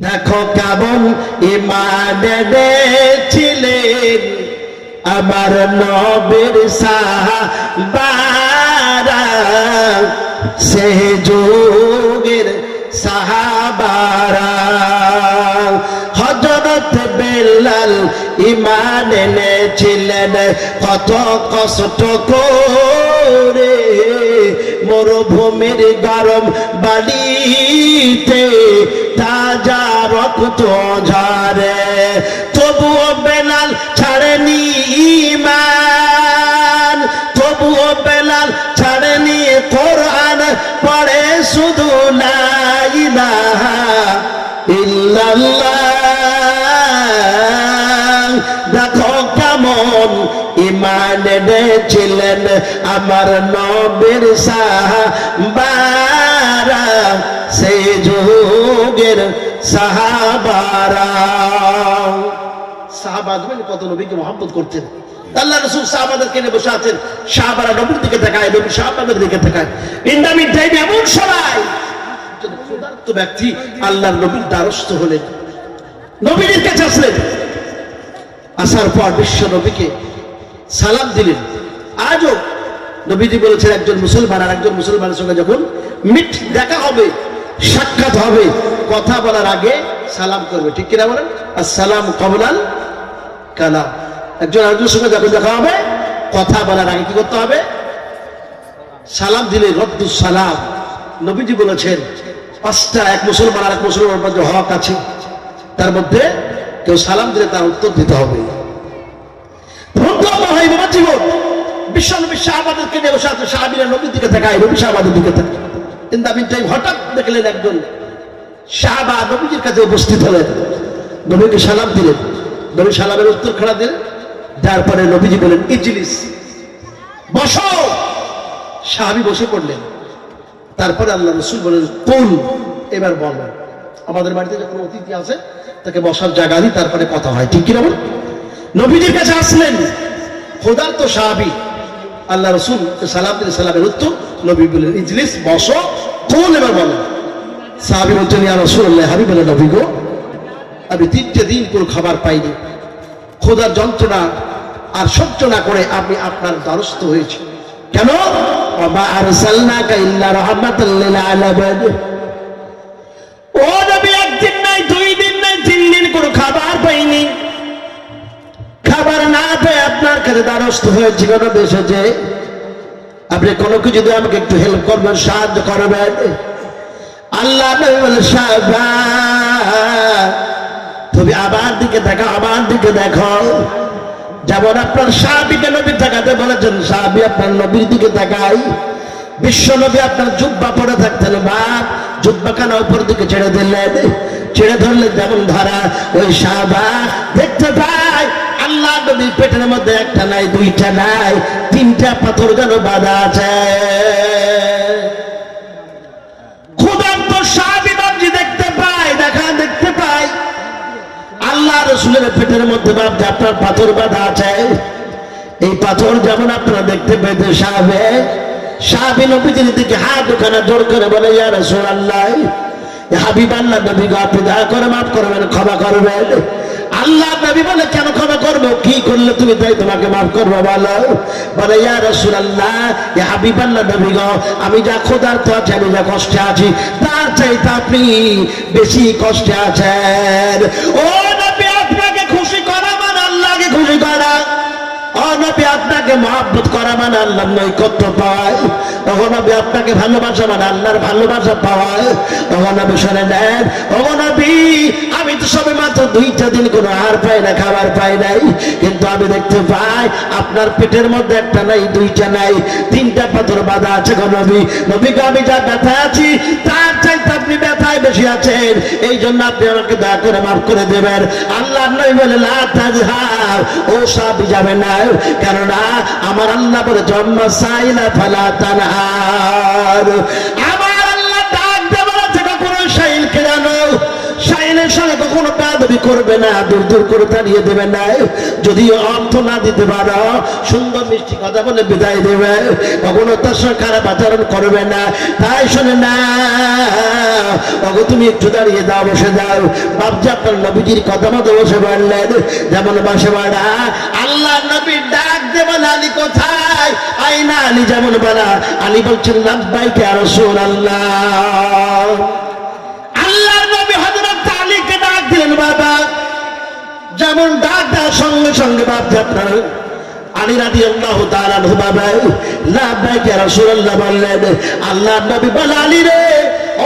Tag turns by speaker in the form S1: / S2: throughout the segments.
S1: দেখো কেমন ঈমান এনেছিলেন আমার নবীর সাহাবারা, সে যুগের সাহাবারা। হযরত বেলাল ঈমান এনেছিলেন কত কষ্ট করে, মরুভূমির গরম বালিতে তাজা রক্ত ঝরে, তবুও বেলাল ছাড়েনি ঈমান, তবুও বেলাল ছাড়েনি কোরআন পড়ে শুধু লা ইলাহা ইল্লাল্লাহ। দেখো কেমন ঈমান এনেছিলেন আমার নবীর সাহাবারা, সেই যুগের সাহাবারা। সাহাবাগণ কত নবীকে মহব্বত করতেন। আল্লাহ রাসূল সাহাবাদেরকে নিয়ে বসে আছেন, সাহাবারা নবীর দিকে তাকায়, নবী সাহাবাদের দিকে তাকায়। ইন্দামি টাইম এমন সময় ক্ষুধার্ত ব্যক্তি আল্লাহর নবীর দ্বারস্থ হলেন, নবীর কাছে আসলেন। আসার পর বিশ্ব নবীকে সালাম দিলেন। আজও নবীজি বলেছেন একজন মুসলমান আর একজন মুসলমানের সঙ্গে যখন মিট দেখা হবে, সাক্ষাৎ হবে, কথা বলার আগে সালাম করবে, ঠিক কিনা বলেন? আসসালামু ক্বাবলাল কালাম। একজন আরেকজনের সঙ্গে যখন দেখা হবে, কথা বলার আগে কি করতে হবে? সালাম দিলে রদ্দুস সালাম। নবীজি বলেছেন পাঁচটা, এক মুসলমান আর এক মুসলমানের মধ্যে হক আছে, তার মধ্যে কেউ সালাম দিলে তার উত্তর দিতে হবে। জীবন বিশ্ব নবী সাহাবাদেরকে নিয়ে বসে আছে, সাহাবীরা নবীর দিকে তাকায়, নবী সাহাবাদের দিকে তাকায়। কিন্তু আমি হঠাৎ দেখলেন একজন সাহাবা নবীজির কাছে উপস্থিত হলেন, নবীকে সালাম দিলেন, নবী সালামের উত্তর খাড়া দিলেন। তারপরে নবীজি বলেন ইজলিস, বসো। সাহাবী বসে পড়লেন। তারপরে আল্লাহ রাসূল বলেন কুল, এবার বলো। আমাদের বাড়িতে যখন অতিথি আসে তাকে বসার জায়গা দিই, তারপরে কথা হয়, ঠিক কিনা বল? নবীজির কাছে আসলেন ক্ষুধার্ত সাহাবী, আল্লাহ রাসূল সালাম দিলেন, সালামের উত্তর। নবী বলেন ইজলিস, বসো। কুল, এবার বলো। সাহাবী বলছেন ইয়া রাসূলুল্লাহ, হাবিব বলেন নবী গো, আমি 3টে দিন কোনো খাবার পাইনি, ক্ষুধার যন্ত্রণা আর সহ্য না করে আমি আপনার দ্বারস্থ হয়েছি। কেন? ওয়া আরসালনাকা ইল্লা রাহমাতাল লিল আলামিন। ও নবী, একদিন নাই, 2 দিন নাই, 3 দিন কোনো খাবার পাইনি, খাবার না পেয়ে আপনার কাছে দ্বারস্থ হয়েছি। কোন দেশে যে আপনি কোনো কিছু যদি আমাকে একটু হেল্প করবেন, সাহায্য করবেন। আল্লাহ নবী বলে সাহাবা, তুমি আমার দিকে দেখো, আমার দিকে দেখো। যেমন আপনার সাহাবীকে নবী তাকাতে বলেছেন, সাহাবী আপনার নবীর দিকে তাকাই। বিশ্ব নবী আপনার জুব্বা পরে থাকতেন, বা জুব্বা খানা উপর দিকে ছেড়ে দিলেন, ছেড়ে ধরলেন যেমন ধরা, ওই সাহাবা দেখতে পায় আল্লাহ নবীর পেটের মধ্যে একটা নাই, 2টা নাই, 3টা পাথর যেন বাঁধা আছে। ক্ষুধার্ত সাহাবী নবী দেখতে পায়, দেখতে পায় আল্লাহ রাসূলের পেটের মধ্যে বাপ আপনার পাথর বাঁধা আছে। এই পাথর যেমন আপনারা দেখতে পেতে, সাহাবী নবীজির দিকে হাত ওখানে জোর করে বলে ইয়া রাসূলুল্লাহ, ইয়া হাবিব আল্লাহ, নবী গো আপনি দয়া করে মাফ করবেন, ক্ষমা করবেন। আল্লাহ নবী বলে কেন ক্ষমা করবো, কি করলে তুমি তাই তোমাকে মাফ করবো বলো? বলে ইয়া রাসূলুল্লাহ, ইয়া হাবিব আল্লাহ, নবী গো আমি যা ক্ষুধার্ত আছি, আমি যা কষ্টে আছি, তার চাইতে আপনি বেশি কষ্টে আছেন। ও নবী, আপনাকে খুশি করা মানে আল্লাহকে খুশি করা। ও নবী, আপনাকে মহব্বত করা মানে আল্লাহর নৈকট্য পায়। ও নবী, আপনাকে ভালোবাসা মানে আল্লাহর ভালোবাসা পাওয়ায়। ও নবী শুনে নেন, ও নবী আমি তো সবে মাত্র 2টা দিন কোনো আহার পাই না, খাবার পাই নাই, কিন্তু আমি দেখতে পাই আপনার পেটের মধ্যে একটা নাই, 2টা নাই, 3টা পাথর বাঁধা আছে। গো নবী, নবীকে আমি যা ব্যথা আছি তার চাইতে আপনি ব্যথায় বেশি আছেন, এই জন্য আপনি আমাকে দয়া করে মাফ করে দেবেন। আল্লাহ নবী বলে লা তাজহার, ও সাহাবী যাবে না, কেননা আমার আল্লাহ বলে জন্ম সাইলা ফালা তানহার। আমার আল্লাহ ডাক দেওয়া থেকে কোনো শাইলকে জানো, শাইলের সঙ্গে কখনো বেয়াদবি করবে করবে না, দূর দূর করে তাড়িয়ে দেবে না। যদি অর্থ না দিতে পারো সুন্দর মিষ্টি কথা বলে বিদায় দেবে, কখনো তার সঙ্গে খারাপ আচরণ করবে না। তাই শোনে না ওগো তুমি একটু দাঁড়িয়ে দাও, বসে দাও। বাপজি আপনার নবীজির কথা মতো বসে পড়লেন, যেমন বসে পড়া আল্লাহ নবীর ডাক দেবেন আলী কোথায়, আইনা আলী যেমন বলা আলী বলছেন লাব্বাইকা ইয়া রাসূলুল্লাহ। আল্লাহর নবী হযরত আলীকে ডাক দিলেন বাবা, যেমন ডাক দেওয়ার সঙ্গে সঙ্গে বাপজি আপনার আলী রাদিয়াল্লাহু তাআলা আনহু বাবা লাব্বাইকা ইয়া রাসূলুল্লাহ বললেন। আল্লাহর নবী বলে আলী রে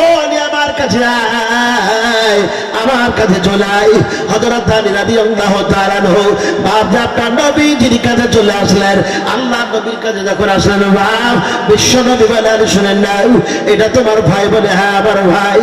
S1: ও আলী আমার কাছে আয়, আমার কাছে চলে আয়। হযরত আলী রাদিয়াল্লাহু তাআলা আনহু বাপ আপনার নবীজির কাছে চলে আসলেন। আল্লাহর নবীর কাছে যখন আসলেন বাপ বিশ্ব নবী বলে আলী শুনেন নাও এটা তোমার ভাই, বলে হ্যাঁ আমার ভাই।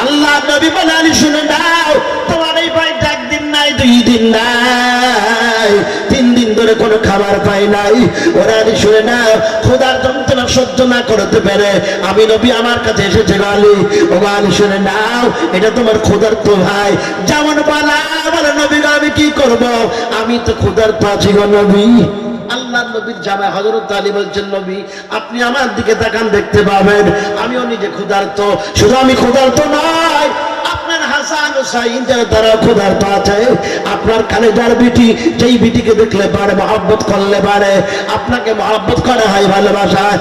S1: আল্লাহর নবী বলে আলী শুনে নাও তোমার এই ভাই একদিন নাই, 2 দিন নাই, 3 দিন ধরে কোনো খাবার পাই নাই। ওরা আলী শুনে নাও ক্ষুধার যন্ত্রণা সহ্য না করতে পারে আমি নবী আমার কাছে এসেছে আলী। ও আলী শুনে নাও এটা তোমার ক্ষুধার্ত ভাই। যেমন বলে নবী আমি কি করব, আমি তো ক্ষুধার্ত আছি গো নবী। আল্লাহ নবীর জামাই হযরত আলী বলছেন নবী আপনি আমার দিকে তাকান দেখতে পাবেন আমিও নিজে ক্ষুধার্ত। শুধু আমি ক্ষুধার্ত নয়, আপনার হাসান হুসাইন যারা তারা ক্ষুধার্ত আছে। আপনার কালেজার বিটি যেই বিটিকে দেখলে পারে মহব্বত করলে পারে, আপনাকে মহব্বত করা হয় ভালোবাসায়।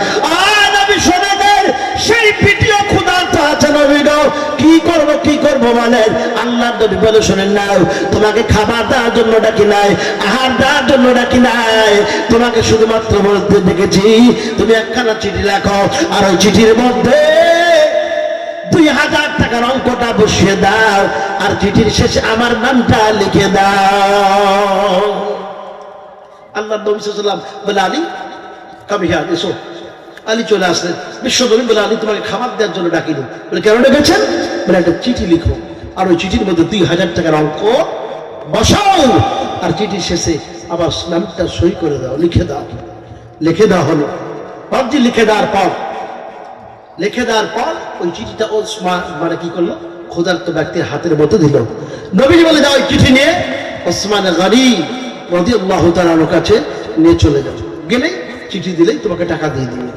S1: নবী শোনে দেন সেই বিটিও ক্ষুধার্ত আছে নবী গো, কি করব বলেন। আল্লাহ নবী বলে শোনেন নাও তোমাকে খাবার দেওয়ার জন্য ডাকি নাই, আহার দেওয়ার জন্য ডাকি নাই, তোমাকে শুধুমাত্র বলতে দেখেছি তুমি একখানা চিঠি লেখো, আর ওই চিঠির মধ্যে 2000 টাকার অঙ্কটা বসিয়ে দাও, আর চিঠির শেষে আমার নামটা লিখে দাও। আল্লাহ নবী সাল্লাল্লাহু আলাইহি ওয়াসাল্লাম বলে আলী কবি হ্যাঁ এসো। আলী চলে আসলেন। বিশ্ব নবী বলে আলী তোমাকে খাবার দেওয়ার জন্য ডাকিনি। বলে কেন ডেকেছেন? বলে একটা চিঠি লিখো, আর ওই চিঠির মধ্যে 2000 টাকার অঙ্ক বসাও, আর চিঠির শেষে আবার নামটা সই করে দাও, লিখে দাও। লিখে দেওয়া হলো। বাবজি লিখে দেওয়ার পর ওই চিঠিটা ওসমান মানে কি করলো ক্ষুধার্ত ব্যক্তির হাতের মধ্যে দিল। নবীজি বলে যাও ওই চিঠি নিয়ে ওসমান গনি রাদিয়াল্লাহু তাআলা আনহুর কাছে নিয়ে চলে যাও, গেলেই চিঠি দিলেই তোমাকে টাকা দিয়ে দিবে।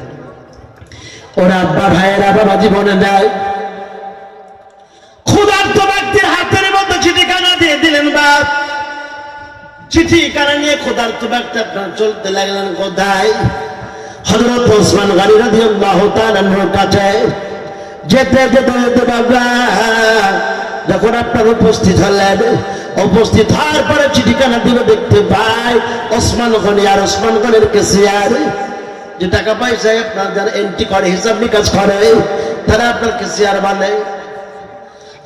S1: ওরা আব্বা ভাইয়েরা বাবা জীবনে দেয়, ক্ষুধার্ত ব্যক্তির হাতের মধ্যে চিঠি কানা দিয়ে দিলেন বাপ। চিঠি কানা নিয়ে ক্ষুধার্ত ব্যক্তি আপনার চলতে লাগলেন কোথায়? হযরত ওসমান গনি রাদিয়াল্লাহু তাআলা আনহুর কাছে। যেতে যেতে যেতে বাবা যখন আপনার উপস্থিত হলেন, উপস্থিত হওয়ার পরে চিঠিখানা দিবে দেখতে পাই ওসমান গনি আর ওসমান গনির ক্যাশিয়ার যে টাকা পয়সা আপনার যারা এন্ট্রি করে হিসাব নিকাশ করে তারা আপনার ক্যাশিয়ার মানে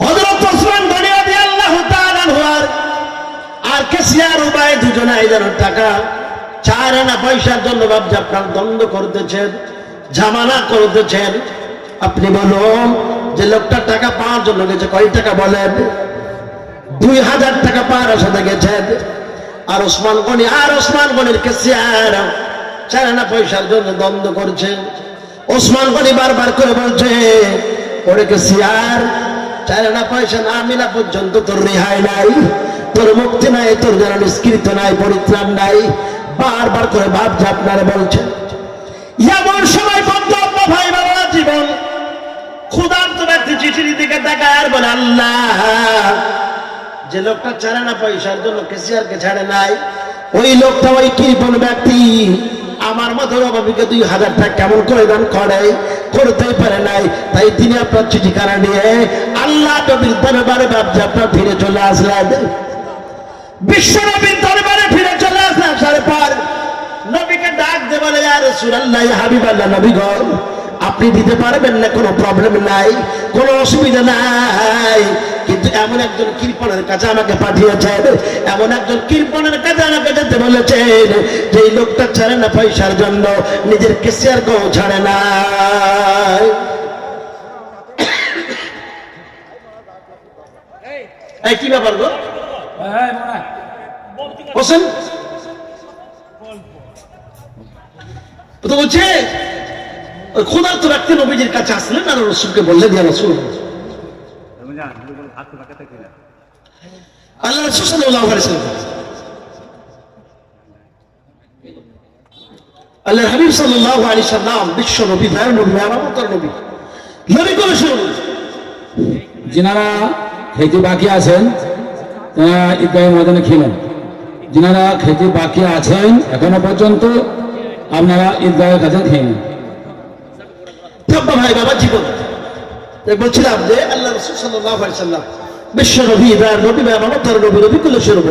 S1: হযরত ওসমান গনি রাদিয়াল্লাহু তাআলা আনহু আর ক্যাশিয়ার উভয় দুজনে এই টাকা 4 আনা পয়সার জন্য বাপ আপনার দ্বন্দ্ব করতেছেন, ঝামেলা করতেছেন। আপনি বলুন যে লোকটা টাকা পাওয়ার জন্য গেছে কয় টাকা বলেন? 2000 টাকা পাওয়ার আশাতে গেছেন। আর ওসমান গনির ক্যাশিয়ার 4 আনা পয়সার জন্য দ্বন্দ্ব করছে। ওসমান গনি বারবার করে বলছে ওরে ক্যাশিয়ার 4 আনা পয়সা না মিলা পর্যন্ত তোর রেহাই নাই, তোর মুক্তি নাই, তোর যেন নিষ্কৃত নাই, পরিত্রাণ নাই। বারবার করে বাপ যে আপনারা বলছেন। এমন সময় বন্ধু ভাই বাবা জীবন ক্ষুধার্ত ব্যক্তি চিঠির দিকে তাকায় আর বলে আল্লাহ যে লোকটা 4 আনা পয়সার জন্য ক্যাশিয়ারকে ছাড়ে নাই, ওই লোকটা ওই কৃপণ ব্যক্তি আমার মতো অভাবীকে 2000 টাকা কেমন করে দান করতেই পারে নাই। তাই তিনি আপনার চিঠি কানা নিয়ে আল্লাহ নবীর দরবারে বাপ যে আপনার ফিরে চলে আসলেন। বিশ্ব নবীর দরবারে ফিরে চলে আসলেন। আসার পর নবীকে ডাক দিয়ে বলে ইয়া রাসূলুল্লাহ ইয়া হাবিবাল্লাহ নবী গো আপনি দিতে পারবেন না, কোনো প্রবলেম নাই, কোনো অসুবিধা নাই, কিন্তু এমন একজন কৃপণের কাছে আমাকে পাঠিয়েছেন, এমন একজন কৃপণের কাছে আমাকে যেতে বলেছেন যে এই লোকটা ছাড়ে না পয়সার জন্য নিজের ক্যাশিয়ার কেও ছাড়ে না। এই কি ব্যাপার গো হোসেন তো বলছে ওই ক্ষুধার্ত ব্যক্তি নবীজির কাছে আসলেন আর রাসূলকে বললেন ইয়া রাসূল আল্লাহ রাসূল সাল্লাল্লাহু আলাইহি ওয়াসাল্লাম, আল্লাহ হাবিব সাল্লাল্লাহু আলাইহি ওয়াসাল্লাম বিশ্ব নবী, দয়ার নবী, রহমতের নবী, নবী করে শুনুন,
S2: যিনারা খেতে বাকি আছেন ঈদগাহের ময়দানে খেলেন, যিনারা খেতে বাকি আছেন এখনো পর্যন্ত আপনারা ঈদগাহের কাছে খেয়ে নিন।
S1: ভাই বাবা জীবন বলছিলাম যে আল্লাহ রাসূল সাল্লাল্লাহু আলাইহি ওয়াসাল্লাম বিশ্ব নবী, দয়ার নবী, রহমতের নবী, নবী করে শুনুন,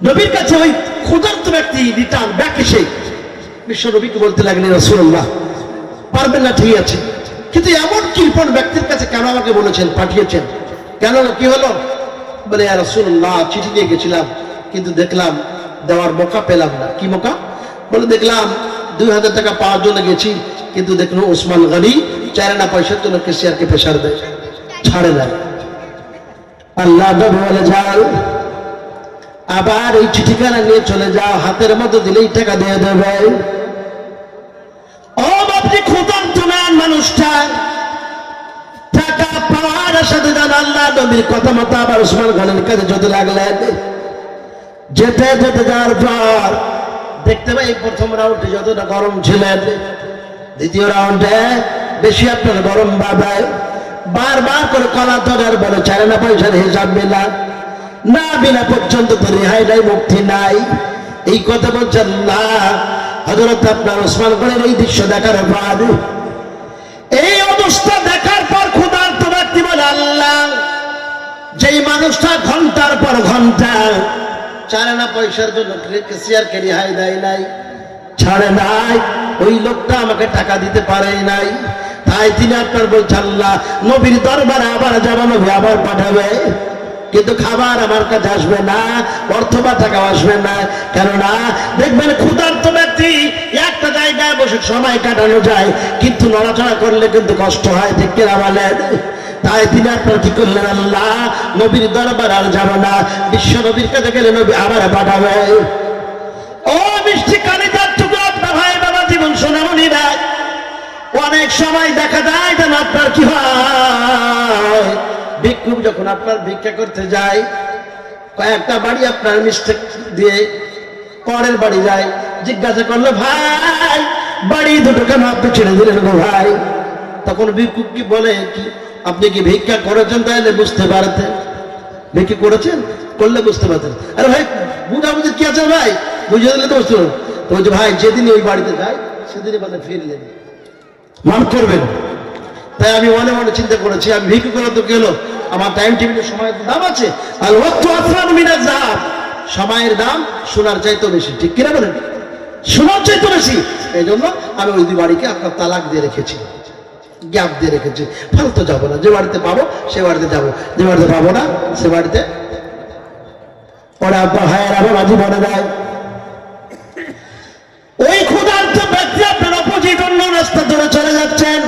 S1: নবীর কাছে ওই ক্ষুধার্ত ব্যক্তি রিটার্ন ব্যাক এসে বিশ্ব নবীকে বলতে লাগলেন, রাসূলুল্লাহ পারবেন না ঠিক আছে, কিন্তু এমন কৃপণ ব্যক্তির কাছে কেন আমাকে বলেছেন, পাঠিয়েছেন কেন, কি হলো? বলে ইয়া রাসূলুল্লাহ চিঠি দিয়ে গেছিলাম কিন্তু দেখলাম দেওয়ার মৌকা পেলাম না। কি মৌকা? বলে দেখলাম 2000 টাকা পাওয়ার জন্য গেছি কিন্তু দেখলাম ওসমান গনি 4 আনা পয়সার জন্য কেশিয়ারকে প্রেসার দেয়, ছাড়ে না। আল্লাহ নবী বলে যাও আবার এই চিঠিখানা নিয়ে চলে যাও, হাতের মধ্যে দিলেই টাকা দিয়ে দেবে। ও বাপজি ক্ষুধার্ত মানুষটা টাকা পাওয়ার সাথে জান আল্লাহ নবীর কথা মতো আবার ওসমান গনির কাছে যেতে লাগলেন। যেতে যেতে যাওয়ার পর দেখতে পাই প্রথম রাউন্ডে যতটা গরম ছিলেন, দ্বিতীয় রাউন্ডে বেশি আপনার গরম বাবায় বারবার করে কলা ধরার বলে 4 আনা পয়সার হিসাব মিলা না, বিনা পর্যন্ত তো রেহাই নাই, মুক্তি নাই। এই কথা বলছেন না হযরত আপনার ওসমান গনির এই দৃশ্য দেখার পর, এই অবস্থা দেখার পর ক্ষুধার্ত ব্যক্তি বলে আল্লাহ যেই মানুষটা ঘন্টার পর ঘন্টা 4 আনা পয়সার জন্য কেশিয়ারকে রেহাই দেয় নাই, ছাড়ে নাই, ওই লোকটা আমাকে টাকা দিতে পারে নাই। তাই তিনি আপনার বলছেন আল্লাহ নবীর দরবারে আবার যাবো, নবী আবার পাঠাবে কিন্তু খাবার আমার কাছে আসবে না, অর্থ বা টাকা আসবে না। কেননা দেখবেন ক্ষুধার্ত ব্যক্তি একটা জায়গায় বসে সময় কাটানো যায় কিন্তু নড়াচড়া করলে কিন্তু কষ্ট হয়, ঠিক কিনা বলেন? তাই তিনি আপনার কি করলেন, আল্লাহ নবীর দরবার আর যাবো না, বিশ্ব নবীর কাছে গেলে নবী আবার পাঠাবে। ও মিষ্টি কালিদার টুকরো আপনার ভাই বাবা জীবন সোনামণি রায়, অনেক সময় দেখা যায় যেন আপনার কি হয়, ভিক্ষুক যখন আপনার ভিক্ষা করতে যায় কয়েকটা বাড়ি আপনার মিস্টেক দিয়ে পরের বাড়ি যায়, জিজ্ঞাসা করলো ভাই বাড়ি দুটো কেন আপনি ছেড়ে দিলেন গো ভাই? তখন ভিক্ষুক কি বলে, কি আপনি কি ভিক্ষা করেছেন তাহলে বুঝতে পারতেন, ভিক্ষা করেছেন করলে বুঝতে পারতেন। আরে ভাই বুঝাবুঝি কি আছে ভাই, বুঝে দিলে তো বুঝতে পারবেন। তো বলছে ভাই যেদিন ওই বাড়িতে যাই সেদিনই মানে ফিরলেন মাফ করবেন। তাই আমি মনে মনে চিন্তা করেছি আমি ভিক্ষা করে তো গেল, আমার টাইম টেবিলের সময়ের দাম আছে, আর ওয়াক্তু আফরান মিনাজ যাহাব, সময়ের দাম সোনার চাইতে বেশি, ঠিক কিনা বলেন? সোনার চাইতে বেশি। এই জন্য আমি ওই 2 বাড়িকে আপনার তালাক দিয়ে রেখেছি, গ্যাপ দিয়ে রেখেছি, ফালতু যাবো না, যে বাড়িতে পাবো সে বাড়িতে যাবো, যে বাড়িতে পাবো না সে বাড়িতে। ওরা আব্বা ভাইয়ের আবার বাজি বলে দেয়। ওই ক্ষুধার্ত ব্যক্তি আপনার অপোজিট অন্য রাস্তা ধরে চলে যাচ্ছেন,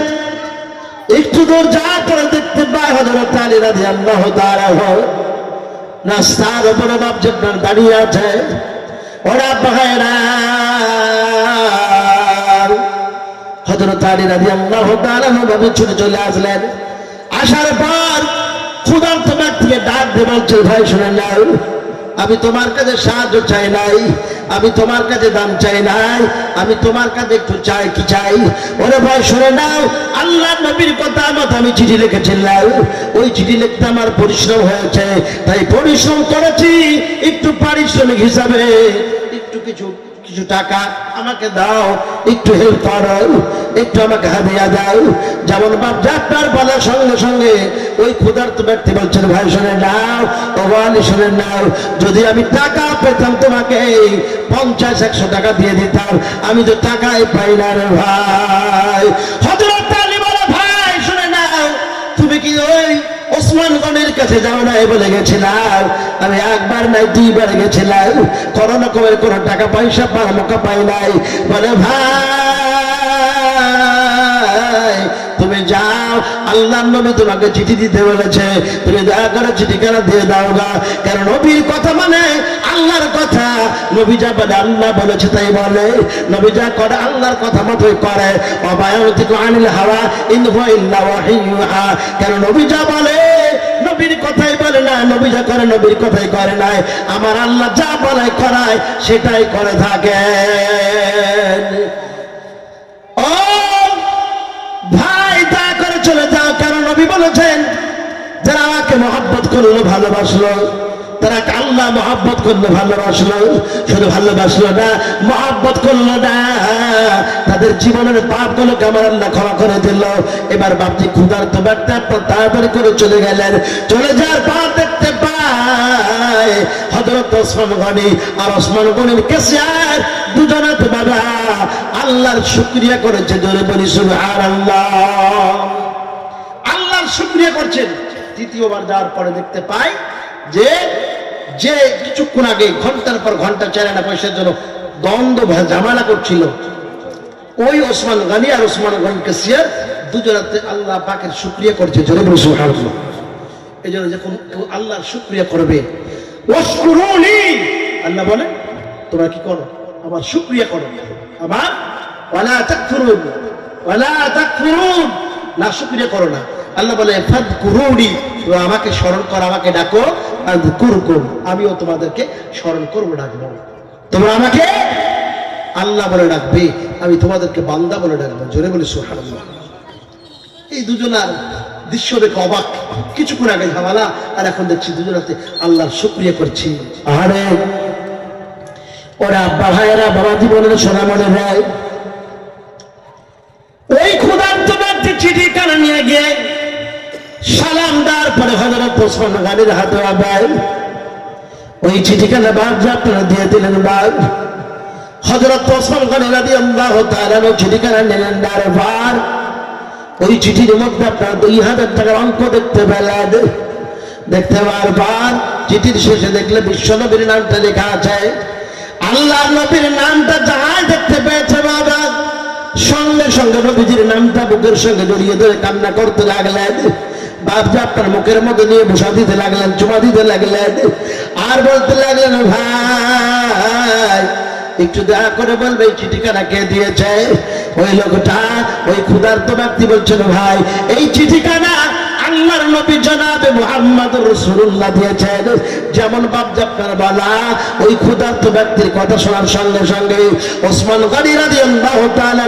S1: একটু দূর যাওয়ার পরে দেখতে পায় হযরত আলী রাদিয়াল্লাহু তাআলা রাস্তার উপরে বাপজি আপনার দাঁড়িয়ে আছে। ওরা ভাইরা হযরত আলী রাদিয়াল্লাহু তাআলা ভাবে ছুটে চলে আসলেন। আসার পর ক্ষুধার্ত ব্যক্তিকে ডাক দিয়ে বলছে, ভাই শুনে নাও, আমি তোমার কাছে সাহায্য চাই নাই, আমি তোমার কাছে দান চাই নাই, আমি তোমার কাছে একটু চাই, কি চাই? ওরে ভাই শুনে নাও, আল্লাহ নবীর কথা মতো আমি চিঠি লিখেছিলাম, ওই চিঠি লিখতে আমার পরিশ্রম হয়েছে, তাই পরিশ্রম করেছি, একটু পারিশ্রমিক হিসাবে একটু কিছু টাকা আমাকে দাও, একটু হেল্প করো, একটু আমাকে হাদিয়া দাও। যেমন বাপ যাত্রার বলার সঙ্গে সঙ্গে ওই ক্ষুধার্ত ব্যক্তি বলছেন, ভাই শুনে নাও, ও আলী শুনে নাও, যদি আমি টাকা পেতাম তোমাকে 50-100 টাকা দিয়ে দিতাম, আমি তো টাকাই পাই না রে ভাই। হযরত আলী বলে, ভাই শুনে নাও, তুমি কি ওই ওসমান গনির কাছে যাও না বলে গেছিলাম? আমি একবার নাই 2 বার গেছিলাম, কোনো রকমের কোনো টাকা পয়সা পাওয়ার মৌকা পাই নাই। বলে ভাই তুমি যাও, আল্লাহ নবী তোমাকে চিঠি দিতে বলেছে, তুমি দয়া করে চিঠিখানা দিয়ে দাও গা। কারণ নবীর কথা মানে আল্লাহর কথা, নবী যা বলে আল্লাহ বলেছে তাই বলে, নবী যা করে আল্লাহর কথা মতোই করে। ওয়াবায়াতিকু আনিল হাওয়া ইন হুয়া ইল্লা ওয়াহিয়ুহা, কারণ নবী যা বলে নবীর কথাই বলে না, নবী যা করে নবীর কথাই করে নাই, আমার আল্লাহ যা বলে করায় সেটাই করে থাকে। ও ভাই, দয়া করে চলে যাও, কারণ নবী বলেছেন যারা আমাকে মহব্বত করলো, ভালোবাসলো, তারা আল্লাহ মহব্বত করলো, ভালোবাসলো, শুধু ভালোবাসলো না, মহব্বত করলো না, তাদের জীবনের পাপগুলোকে আমার আল্লাহ ক্ষমা করে দিল। এবার বাপজি ক্ষুধার্ত ব্যক্তি তাড়াতাড়ি করে চলে গেলেন। চলে যাওয়ার পর দেখতে পায় হযরত ওসমান গনি আর ওসমান গনির কেসিয়ার দুজনে তো বাবা আল্লাহর শুকরিয়া করেছে। জোরে বলি সুবহানাল্লাহ। আল্লাহর শুকরিয়া করছেন। তৃতীয়বার যাওয়ার পরে দেখতে পাই যে যে কিছুক্ষণ আগে ঘন্টার পর ঘন্টা চালানা পয়সার জন্য দ্বন্দ্ব ঝামেলা করছিল, ওই ওসমান গনি আর ওসমান গনি কেসিয়ার দুজনাতে আল্লাহ পাকের শুকরিয়া করছে। জোরে বলি সুবহানাল্লাহ। এই জন্য যখন আল্লাহর শুকরিয়া করবে, ওয়াশকুরুনি, আল্লাহ বলে তোমরা কি করো, আমার শুকরিয়া করো, আমার ওয়ালা তাকফুরুন, ওয়ালা তাকফুরুন, না শুকরিয়া করো না। আল্লাহ বলে ফাদকুরুনি, তোমরা আমাকে স্মরণ করো, আমাকে ডাকো, আযকুরকুম, আমিও তোমাদেরকে স্মরণ করব, ডাকবো। তোমরা আমাকে আল্লাহ বলে ডাকবে, আমি তোমাদেরকে বান্দা বলে ডাকবো। জোরে বলি সুবহানাল্লাহ। এই দুজনার দৃশ্য দেখে অবাক, কিছুক্ষণ আগে ঝামেলা আর এখন দেখছি দুজনাতে আল্লাহর শুকরিয়া করছি। আরে ওরা আব্বা ভাইয়েরা, বাবা জীবনের সোনা মনে হয়, ওই ক্ষুধার্ত ব্যক্তি চিঠি কানে নিয়ে গিয়ে সালাম দেওয়ার পরে হযরত ওসমান গনির হাতে আবাই ওই চিঠিখানা বাপ আপনারা দিয়ে দিলেন। বাপ হযরত ওসমান গনি রাদিয়াল্লাহু তাআলা চিঠিখানা নিলেন। বারবার ওই চিঠির মধ্যে আপনারা 2000 টাকার অঙ্ক দেখতে পেলেন। দেখতে বারবার চিঠির শেষে দেখলে বিশ্বনবীর নামটা লেখা আছে। আল্লাহ নবীর নামটা যাহাই দেখতে পেয়েছে বাবা, সঙ্গে সঙ্গে নবীজির নামটা বুকের সঙ্গে জড়িয়ে ধরে কান্না করতে লাগলেন। বাপজি আপনার মুখের মধ্যে নিয়ে বসা দিতে লাগলেন, চুমা দিতে লাগলেন, আর বলতে লাগলেন ভাই একটু দয়া করে বলবে এই চিঠিখানা কে দিয়েছে। ওই লোকটা, ওই ক্ষুধার্ত ব্যক্তি বলছেন ভাই এই চিঠিখানা আল্লাহর নবী জনাবে মুহাম্মদুর রাসূলুল্লাহ দিয়েছেন। যেমন বাপজি আপনার বলা, ওই ক্ষুধার্ত ব্যক্তির কথা শোনার সঙ্গে সঙ্গে ওসমান গনি রাদিয়াল্লাহু তাআলা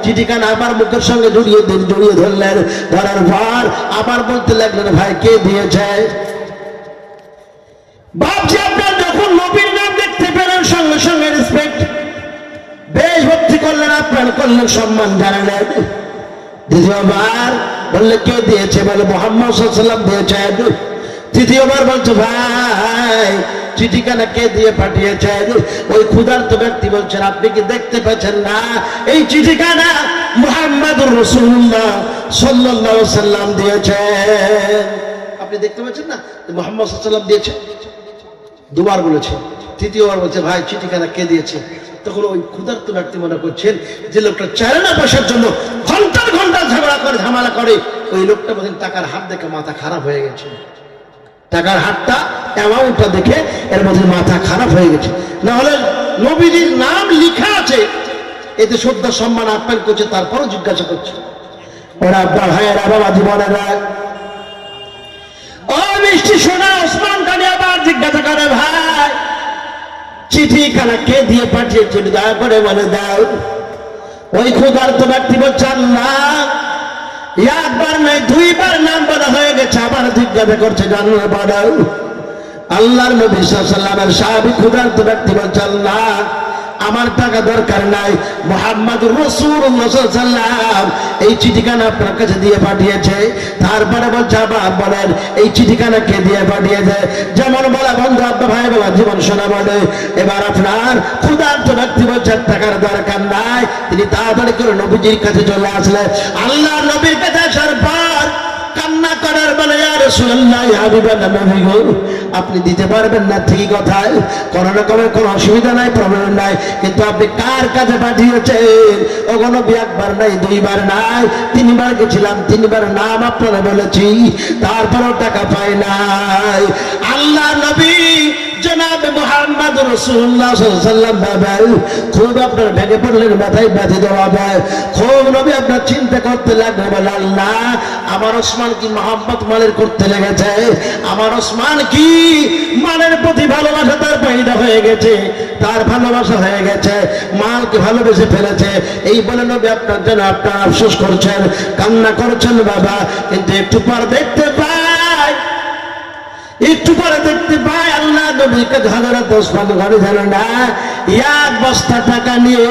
S1: চিঠিখানা আবার মুখের সঙ্গে জড়িয়ে ধরলেন। ধরার পর আবার বলতে লাগলেন ভাই কে দিয়েছে। বাপজি আপনার যখন নবীর নাম দেখতে পেলেন সঙ্গে সঙ্গে রেসপেক্ট বেশ ভক্তি করলেন, আপনার করলেন, সম্মান জানালেন। দ্বিতীয়বার বললে কে দিয়েছে, বলে মুহাম্মদ সাল্লাল্লাহু আলাইহি ওয়াসাল্লাম দিয়েছেন। তৃতীয়বার বলছে ভাই চিঠিখানা কে দিয়ে পাঠিয়েছেন। ওই ক্ষুধার্ত ব্যক্তি বলছেন আপনি কি দেখতে পাচ্ছেন না এই চিঠিখানা মুহাম্মদুর রাসূলুল্লাহ সাল্লাল্লাহু আলাইহি ওয়াসাল্লাম দিয়েছেন। আপনি দেখতে পাচ্ছেন না মুহাম্মদ সাল্লাল্লাহু আলাইহি ওয়াসাল্লাম দিয়েছে। দুবার বলেছে, তৃতীয়বার বলছে ভাই চিঠিখানা কে দিয়েছে। তখন ওই ক্ষুধার্ত ব্যক্তি মনে করছেন যে লোকটা চালানা পয়সার জন্য ঘন্টার ঘন্টা ঝামেলা করে, ওই লোকটা বলেন টাকার হাত দেখে মাথা খারাপ হয়ে গেছে। টাকার হাতটা অ্যামাউন্টটা দেখে এর মধ্যে মাথা খারাপ হয়ে গেছে। না হলে নবীজির নাম লেখা আছে, এতে শ্রদ্ধা সম্মান আপ্যায়ন করছে, তারপরও জিজ্ঞাসা করছে। ওরা আব্বা ভাইয়েরা, বাবা জীবনেরা, ও মিষ্টি সোনা ওসমান গনি আবার জিজ্ঞাসা করে ভাই চিঠিখানা কে দিয়ে পাঠিয়েছে দয়া করে বলে দাও। ওই ক্ষুধার্ত ব্যক্তি বলছে আল্লাহ, একবার নয় দুইবার নাম বলা হয়ে গেছে, আবার জিজ্ঞাসা করছে জানলে বলো। আল্লাহর নবী সাল্লাল্লাহু আলাইহি ওয়াসাল্লামের সাহাবী ক্ষুধার্ত ব্যক্তি বলছে আল্লাহ আমার টাকা দরকার নাই, মুহাম্মদুর রাসূলুল্লাহ সাল্লাল্লাহু আলাইহি ওয়াসাল্লাম এই চিঠিখানা আপনার কাছে দিয়ে পাঠিয়েছে। তারপরে বলছে আবার বলেন এই চিঠিখানা কে দিয়ে পাঠিয়েছে। যেমন বলা বন্ধু আব্বা ভাই বাবা জীবন শোনা বলে। এবার আপনার ক্ষুধার্ত ব্যক্তি বলছে টাকার দরকার নাই, তিনি তাড়াতাড়ি করে নবীজির কাছে চলে আসলেন। আল্লাহ নবীর কাছে আসার পর কান্না করার বলে ইয়া রাসূলুল্লাহ ইয়া হাবিবাল্লাহ নবী গো আপনি দিতে পারবেন না ঠিকই কথা, কোনো রকমের কোনো অসুবিধা নাই, প্রবলেম নাই, কিন্তু আপনি কার কাছে পাঠিয়েছেন। ওগো নবী একবার নাই দুইবার নাই তিনবার গেছিলাম, তিনবার নাম আপনারা বলেছি, তারপরও টাকা পাই নাই। আল্লাহ নবী জনাব মুহাম্মদ মুহাম্মাদুর রাসূলুল্লাহ সাল্লাল্লাহু আলাইহি ওয়াসাল্লাম বাবা খুব আপনার ভেঙে পড়লেন, মাথায় ব্যথা দেওয়া যায়। খুব নবী আপনার চিন্তা করতে লাগলেন, বলে আল্লাহ আমার ওসমান কি মহব্বত মালের করতে লেগেছে, আমার ওসমান কি মালের প্রতি ভালোবাসা তার পয়দা হয়ে গেছে, তার ভালোবাসা হয়ে গেছে, মালকে ভালোবেসে ফেলেছে। এই বলে নবী আপনার জন্য আপনার আফসোস করছেন, কান্না করছেন বাবা। কিন্তু একটু পর দেখতে পাই, একটু পরে দেখতে পাই আল্লাহ নবীকে হযরত ওসমান ঘরে জানো না এক বস্তা টাকা নিয়ে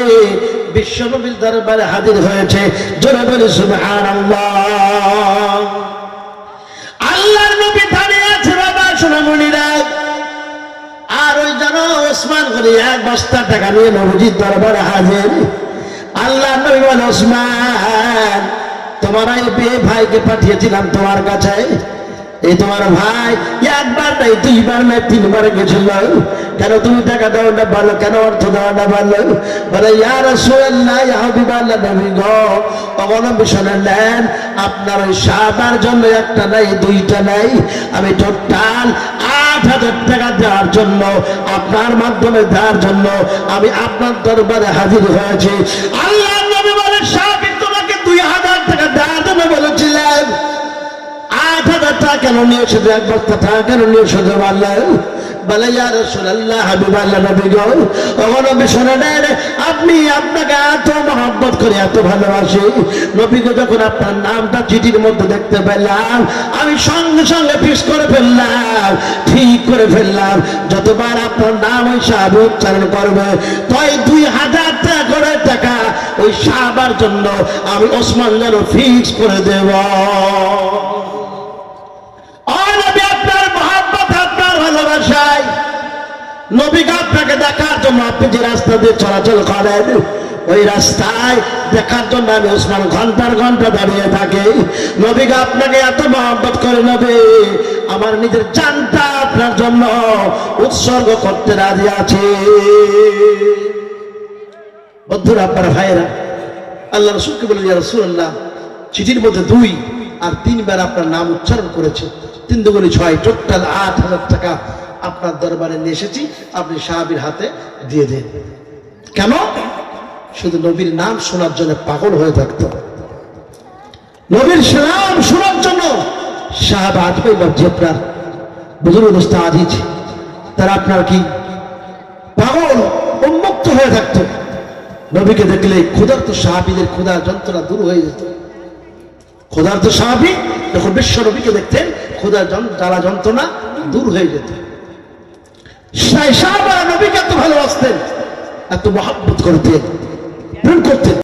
S1: বিশ্ব নবীর দরবারে হাজির হয়েছে। জোরে বলে সুবহানাল্লাহ। আল্লাহর নবী দাঁড়িয়ে আছে বাবা সোনামণিরা, আর ওই যেন ওসমান ঘরে এক বস্তা টাকা নিয়ে নবীজির দরবারে হাজির। আল্লাহর নবী বলে ওসমান তোমার এই ভাইকে পাঠিয়েছিলাম তোমার কাছে, এই তোমার ভাই একবার নাই দুইবার নাই তিনবার গেছিল, কেন তুমি টাকা দাও না বলো, কেন অর্থ দাও না বলো? বলে ইয়া রাসূলুল্লাহ ইয়া হাবিবাল্লাহ নবী গো অবলম্বন শুনে নেন, আপনার ওই সাহাবার জন্য একটা নাই দুইটা নাই, আমি টোটাল ৮,০০০ টাকা দেওয়ার জন্য, আপনার মাধ্যমে দেওয়ার জন্য আমি আপনার দরবারে হাজির হয়েছি। আল্লাহ নবী বলে সাহাবী তোমাকে ২,০০০ টাকা দেওয়ার জন্য বলেছিলেন, ৮,০০০ টাকা কেন নিয়ে এসেছে, এক বস্তা টাকা কেন নিয়ে এসেছে বললেন? বলে ইয়া রাসূলুল্লাহ হাবিবাল্লাহ নবী গো ওগো নবী শুনে নেন, আপনি আপনাকে এত মহব্বত করে এত ভালোবাসি, নবীকে যখন আপনার নামটা চিঠির মধ্যে দেখতে পেলাম আমি সঙ্গে সঙ্গে ফিক্স করে ফেললাম, ঠিক করে ফেললাম, যতবার আপনার নাম ওই সাহাবী উচ্চারণ করবে তাই ২,০০০ টাকা করে টাকা ওই সাহাবার জন্য আমি ওসমান যেন ফিক্স করে দেব। ভালোবাসায় নবীকে আপনাকে দেখার জন্য আপনি যে রাস্তা দিয়ে চলাচল করেন ওই রাস্তায় দেখার জন্য আমি ওসমান ঘন্টার ঘন্টা দাঁড়িয়ে থাকি। নবীকে আপনাকে এত মহব্বত করে নবী আমার নিজের জানটা আপনার জন্য উৎসর্গ করতে রাজি আছে। বন্ধুরা আপনারা ভাইয়েরা আল্লাহ রাসূলকে বলেন ইয়া রাসূলুল্লাহ চিঠির মধ্যে ২ আর ৩বার আপনার নাম উচ্চারণ করেছে, ৩ দুগুণে ৬ টোটাল ৮,০০০ টাকা আপনার দরবারে নিয়ে এসেছি, আপনি সাহাবীর হাতে দিয়ে দেন। কেন? শুধু নবীর নাম শোনার জন্য পাগল হয়ে থাকতো, নবীর নাম শোনার জন্য সাহাবা আজমাই যে আপনার বুজুর্গ উস্তাদ তারা আপনার কি পাগল উন্মুক্ত হয়ে থাকতো। নবীকে দেখলে ক্ষুধার্ত সাহাবীদের ক্ষুধার যন্ত্রণা দূর হয়ে যেত। ক্ষুধার্ত সাহাবী যখন বিশ্ব নবীকে দেখতেন ক্ষুধার জ্বালা যন্ত্রণা দূর হয়ে যেত। সাহাবারা নবীকে এত ভালোবাসতেন, এত মহব্বত করতেন, প্রেম করতেন।